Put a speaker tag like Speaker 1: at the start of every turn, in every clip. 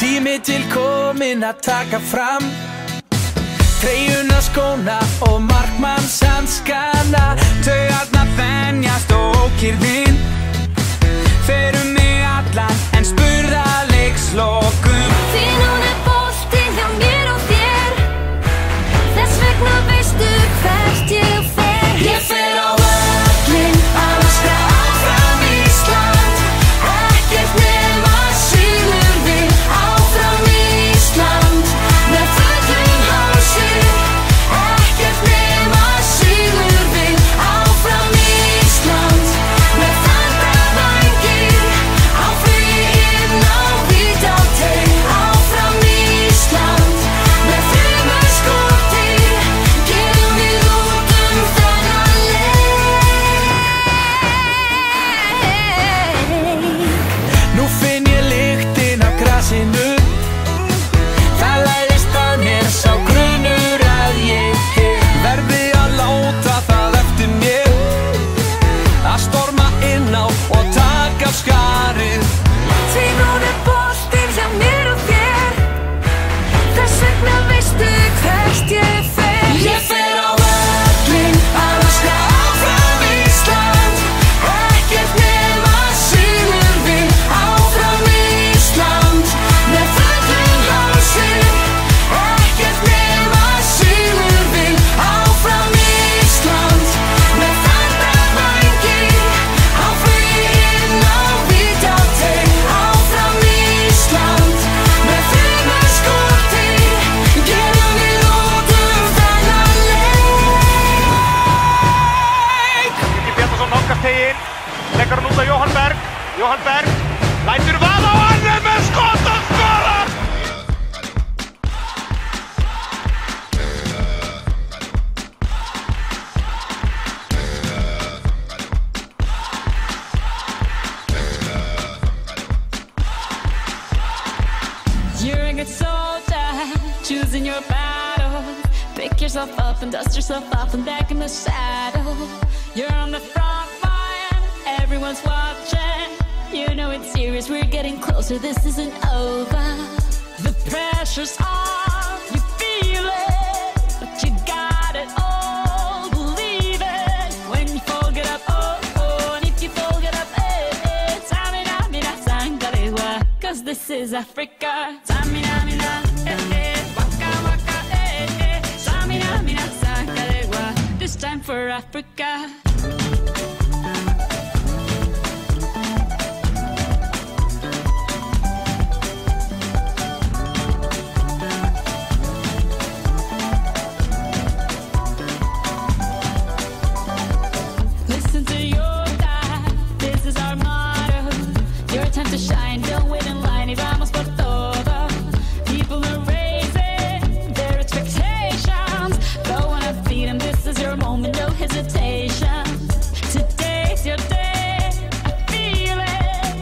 Speaker 1: Tími til kominn að taka fram treyjuna, skóna og markmannshanskana. Taugarnar þenjast og ókyrrðin fer mig allan en spurða leikslokum.
Speaker 2: Því núna boltinn hjá mér og þér, þess vegna veistu hvert ég fer. Ég fer á völlinn að öskra áfram Ísland, ekkert nema sigur við. Áfram Ísland með fullum hálsi, ekkert nema sigur við. Áfram Ísland með þandra vængir, á flugi inn á Hvítárteig. Áfram Ísland með þremur skotið, gerum við út þennan leik.
Speaker 1: Nú finn ég lyktin af grasinu, það læðist að mér sá grunur að ég verði að láta það eftir mér að storma inn á og taka af skarið.
Speaker 2: Því núna boltinn hjá mér og þér, þess vegna veistu hvert ég fer. Ég fer á völlinn að öskra áfram Ísland, ekkert nema sigur við. Áfram Ísland með fullum hálsi, ekkert nema sigur við. Áfram Ísland með þandra vængir, á flugi inn á Hvítárteig. Áfram Ísland með þremur skotið, gerum við út þennan leik.
Speaker 3: Ingi Bjarnason nálgast teginn, leggur hann út á Jóhann Berg. Jóhann Berg lætur vaða og hann með skot og skorar!
Speaker 2: You're a good soldier, choosing your battle. Pick yourself up and dust yourself off and back in the saddle. You're on the front line, everyone's watching. You know it's serious, we're getting closer, this isn't over. The pressure's on, you feel it, but you got it all, believe it. When you fall, get up, oh, oh, and if you fall, get up, eh, eh. Samina, mina, sangalewa, 'cause this is Africa. Samina, mina, eh, eh, waka, waka, eh, eh. Samina, mina, sangalewa, this time for Africa. Listen to your dad, this is our motto. Your time to shine, don't wait in line, y vamos por todo. People are raising their expectations, go on and feed them, this is your moment, no hesitation. Today's your day, I feel it.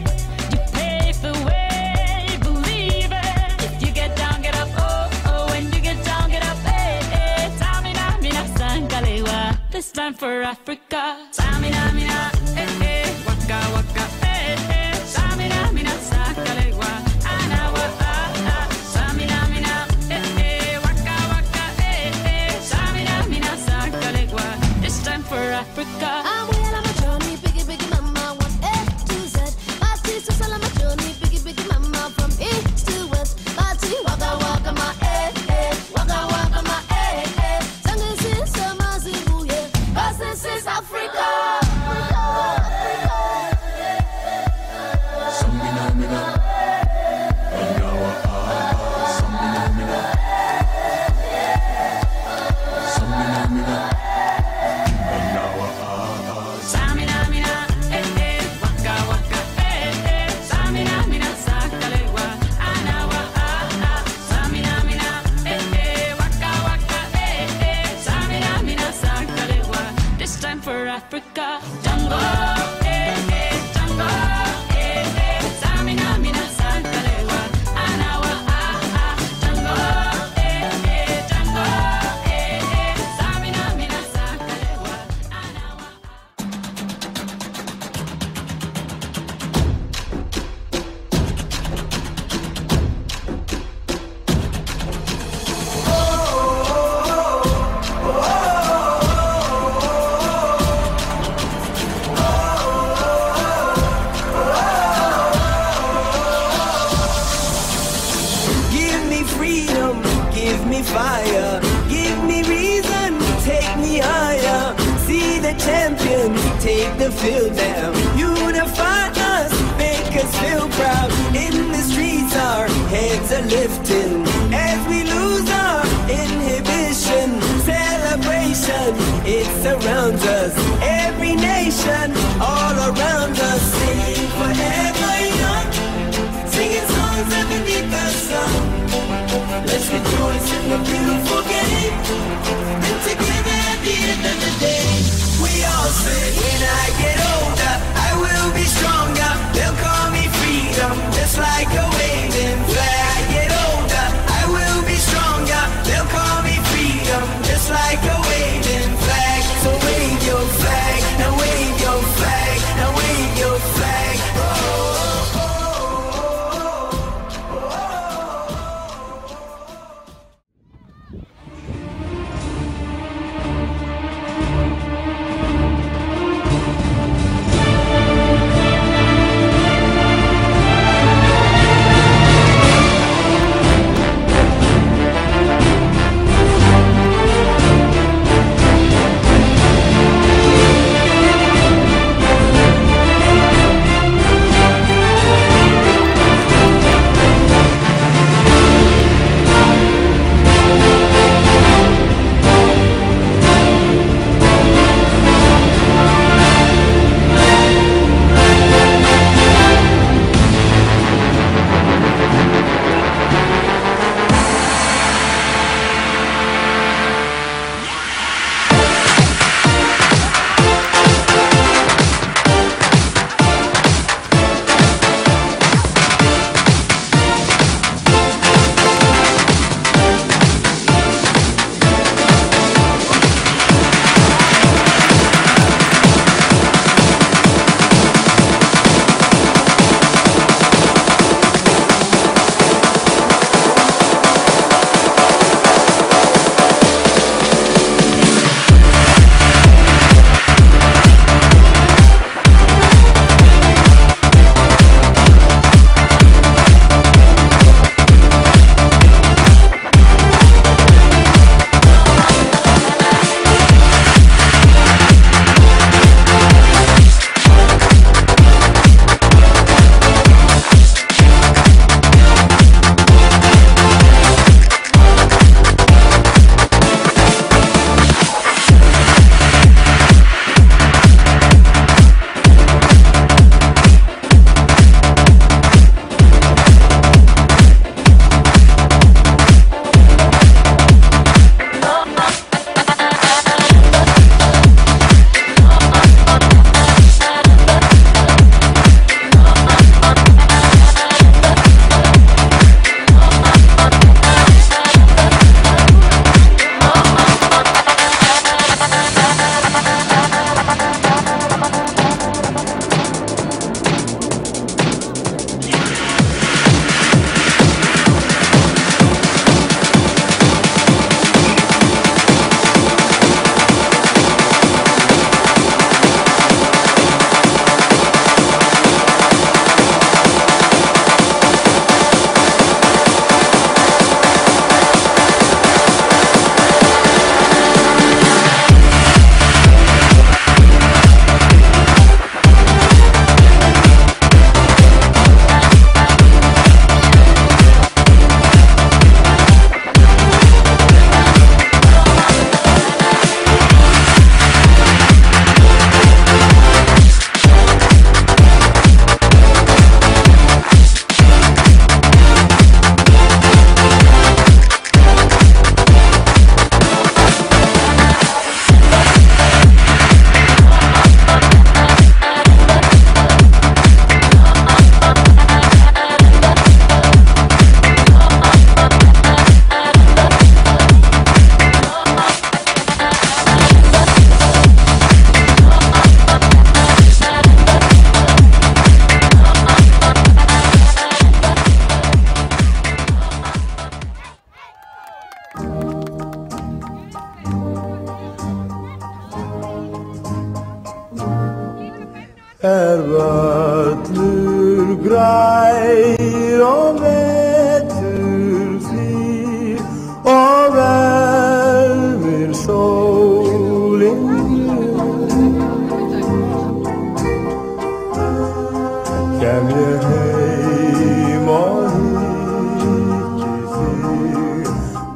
Speaker 2: You pave the way, believe it. If you get down, get up, oh, oh. When you get down, get up, eh, eh. Samina, mina, sangalewa, this time for Africa. Samina, mina, eh, eh. Waka, waka, eh, eh. Samina, mina, sangalewa, anawa, ah, ah. Samina, mina, eh, eh. Waka, waka, eh, eh. Samina, mina, sangalewa, this time for Africa.
Speaker 4: I'm well on my journey, biggie, biggie mama, one A to Z. My sister's all on my journey, biggie, biggie mama, from east to west. Party, waka, waka, my waka, waka, my Sangin' since Zimbabwe, 'cause this is Africa.
Speaker 5: fire. Give me reason, take me higher. See the champions, take the field now. Unify us, make us feel proud. In the streets our heads are lifting as we lose our inhibition. Celebration, it surrounds us. Every nation, all around us. Sing forever young, singing songs underneath the sun. Let's rejoice in the beautiful game, and together at the end of the day, we all say, when I get older, I will be stronger. They'll call me freedom, just like a waving flag. I get older, I will be stronger. They'll call me freedom, just like a waving flag. So wave your flag, now wave your flag, now wave your flag.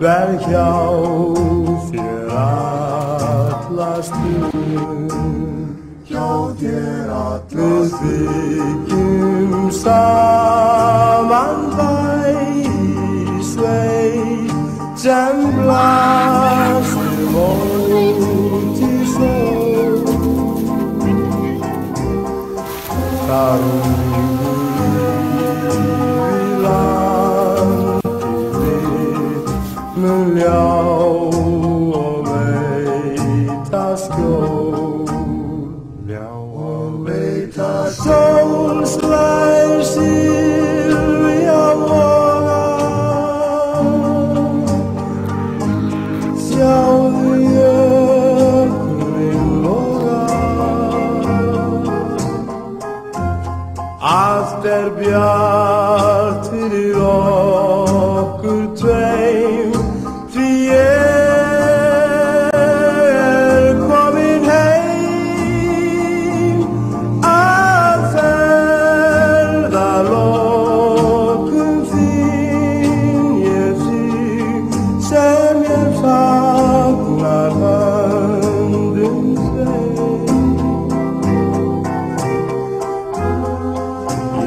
Speaker 6: verð hjá þér alla stund, hjá þér alla stund. Við byggjum saman bæ í sveit sem blasir móti sól. Þar mun ljá og veita skjól, ljá og veita sól. Slær Silvía voga, sjáðu jökulinn loga. Allt bjart fyrir okkur tveim, því ég komin heim að ferðalokum þín. Ég þig sem ég fagnar höndum sveim.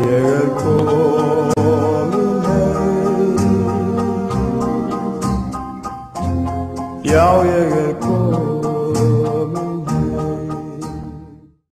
Speaker 6: Ég komin heim, já ég komin.